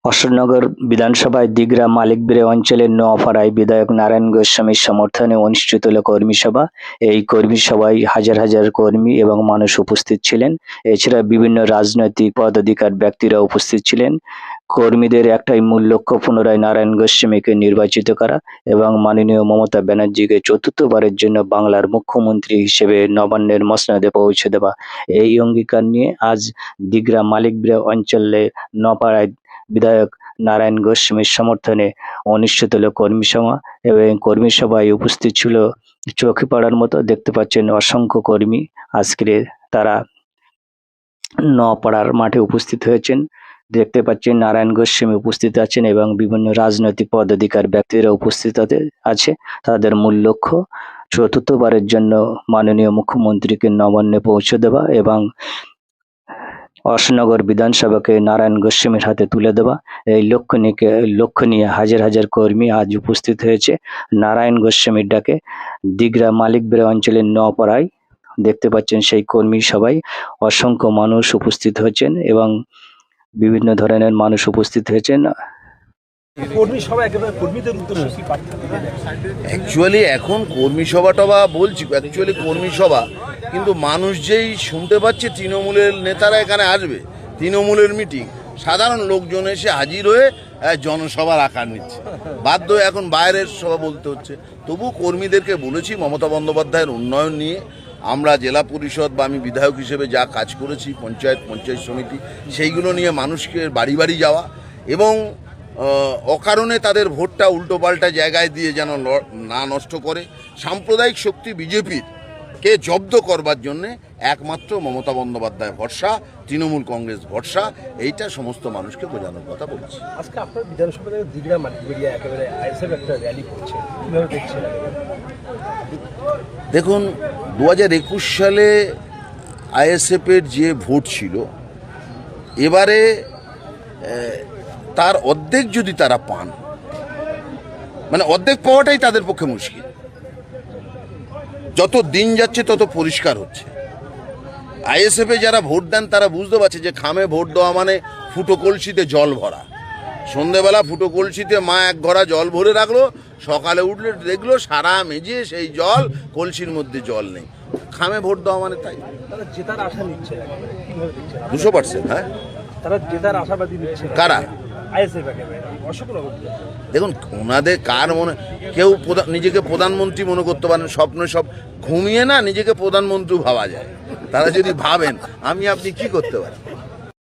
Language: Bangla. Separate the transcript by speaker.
Speaker 1: অশোকনগর বিধানসভায় দিগরা মালিকবিড়ে অঞ্চলের নোয়াপাড়ায় বিধায়ক নারায়ণ গোস্বামীর সমর্থনে অনুষ্ঠিত হল কর্মী সভা। এই কর্মী সভায় হাজার হাজার কর্মী এবং মানুষ উপস্থিত ছিলেন। এছাড়া বিভিন্ন রাজনৈতিক পদাধিকার ব্যক্তিরা উপস্থিত ছিলেন। কর্মীদের একটাই মূল লক্ষ্য পুনরায় নারায়ণ গোস্বামীকে নির্বাচিত করা এবং মাননীয় মমতা ব্যানার্জিকে চতুর্থবারের জন্য বাংলার মুখ্যমন্ত্রী হিসেবে নবান্নের মসনদে পৌঁছে দেওয়া। এই অঙ্গীকার নিয়ে আজ দিগরা মালিকবিড়ে অঞ্চলে নপাড়ায় বিধায়ক নারায়ণ গোস্বামীর সমর্থনে অনুষ্ঠিত হলো কর্মী সভা এবং কর্মী সভায় উপস্থিত ছিল চোখে পড়ার মতো দেখতে পাচ্ছেন অসংখ্য কর্মী। আজকে তারা নপাড়ার মাঠে উপস্থিত হয়েছেন। দেখতে পাচ্ছেন নারায়ণ গোস্বামী উপস্থিত আছেন এবং বিভিন্ন রাজনৈতিক পদাধিকার ব্যক্তিরা উপস্থিত আছে। তাদের মূল লক্ষ্য চতুর্থবারের জন্য মাননীয় মুখ্যমন্ত্রীকে নবান্নে পৌঁছে দেওয়া এবং অশোকনগর বিধানসভাকে নারায়ণ গোস্বামীর হাতে তুলে দেওয়া। এই লক্ষ্য নিয়ে হাজার হাজার কর্মী আজ উপস্থিত হয়েছে নারায়ণ গোস্বামীর ডাকে দিগরা মালিকবিড়ে অঞ্চলের নপাড়ায়। দেখতে পাচ্ছেন সেই কর্মী সবাই অসংখ্য মানুষ উপস্থিত হয়েছেন এবং বিভিন্ন ধরনের মানুষ উপস্থিত হয়েছেন।
Speaker 2: অ্যাকচুয়ালি এখন কর্মী সভা টভা বলছি, অ্যাকচুয়ালি কর্মী সভা, কিন্তু মানুষ যেই শুনতে পাচ্ছে তৃণমূলের নেতারা এখানে আসবে, তৃণমূলের মিটিং, সাধারণ লোকজন এসে হাজির হয়ে জনসভার আকার নিচ্ছে, বাধ্য এখন বাইরের সভা বলতে হচ্ছে। তবু কর্মীদেরকে বলেছি মমতা বন্দ্যোপাধ্যায়ের উন্নয়ন নিয়ে আমরা জেলা পরিষদ বা আমি বিধায়ক হিসেবে যা কাজ করেছি, পঞ্চায়েত সমিতি, সেইগুলো নিয়ে মানুষকে বাড়ি বাড়ি যাওয়া এবং অকারণে তাদের ভোটটা উল্টোপাল্টা জায়গায় দিয়ে যেন না নষ্ট করে। সাম্প্রদায়িক শক্তি বিজেপির কে জব্দ করবার জন্য একমাত্র মমতা বন্দ্যোপাধ্যায় ভরসা, তৃণমূল কংগ্রেস ভরসা, এইটা সমস্ত মানুষকে বোঝানোর কথা বলছি।
Speaker 3: আজকে আপনার বিধানসভা থেকে দিগরা মালিকবিড়ে একেবারে আইএসএফ একটা র্যালি করছে, কিভাবে দেখছেন?
Speaker 2: দেখুন, 2021 সালে আইএসএফের যে ভোট ছিল, এবারে তার অর্ধেক যদি তারা পান, মানে অর্ধেক পাওয়াটাই তাদের পক্ষে মুশকিল। যত দিন যাচ্ছে তত পরিষ্কার হচ্ছে আইএসএফে যারা ভোট দেন তারা বুঝতে পারছে যে খামে ভোট দেওয়া মানে ফুটো কলসিতে জল ভরা। সন্ধেবেলা ফুটো কলসিতে মা এক ঘড়া জল ভরে রাখলো, সকালে উঠলে দেখলো সারা মেজে সেই জল, কলসির মধ্যে জল নেই। খামে ভোট দেওয়া মানে তাই।
Speaker 3: তারা জেতার আশা নিচ্ছে
Speaker 2: 200%। হ্যাঁ,
Speaker 3: তারা জেতার আশাবাদী নিচ্ছে
Speaker 2: কারা?
Speaker 3: আইএসএফ একেবারে অশোকনগর।
Speaker 2: দেখুন, ওনাদের কার মনে, কেউ নিজেকে প্রধানমন্ত্রী মনে করতে পারেন, স্বপ্নে সব ঘুমিয়ে না নিজেকে প্রধানমন্ত্রী ভাবা যায়। তারা যদি ভাবেন আমি আপনি কি করতে পারি?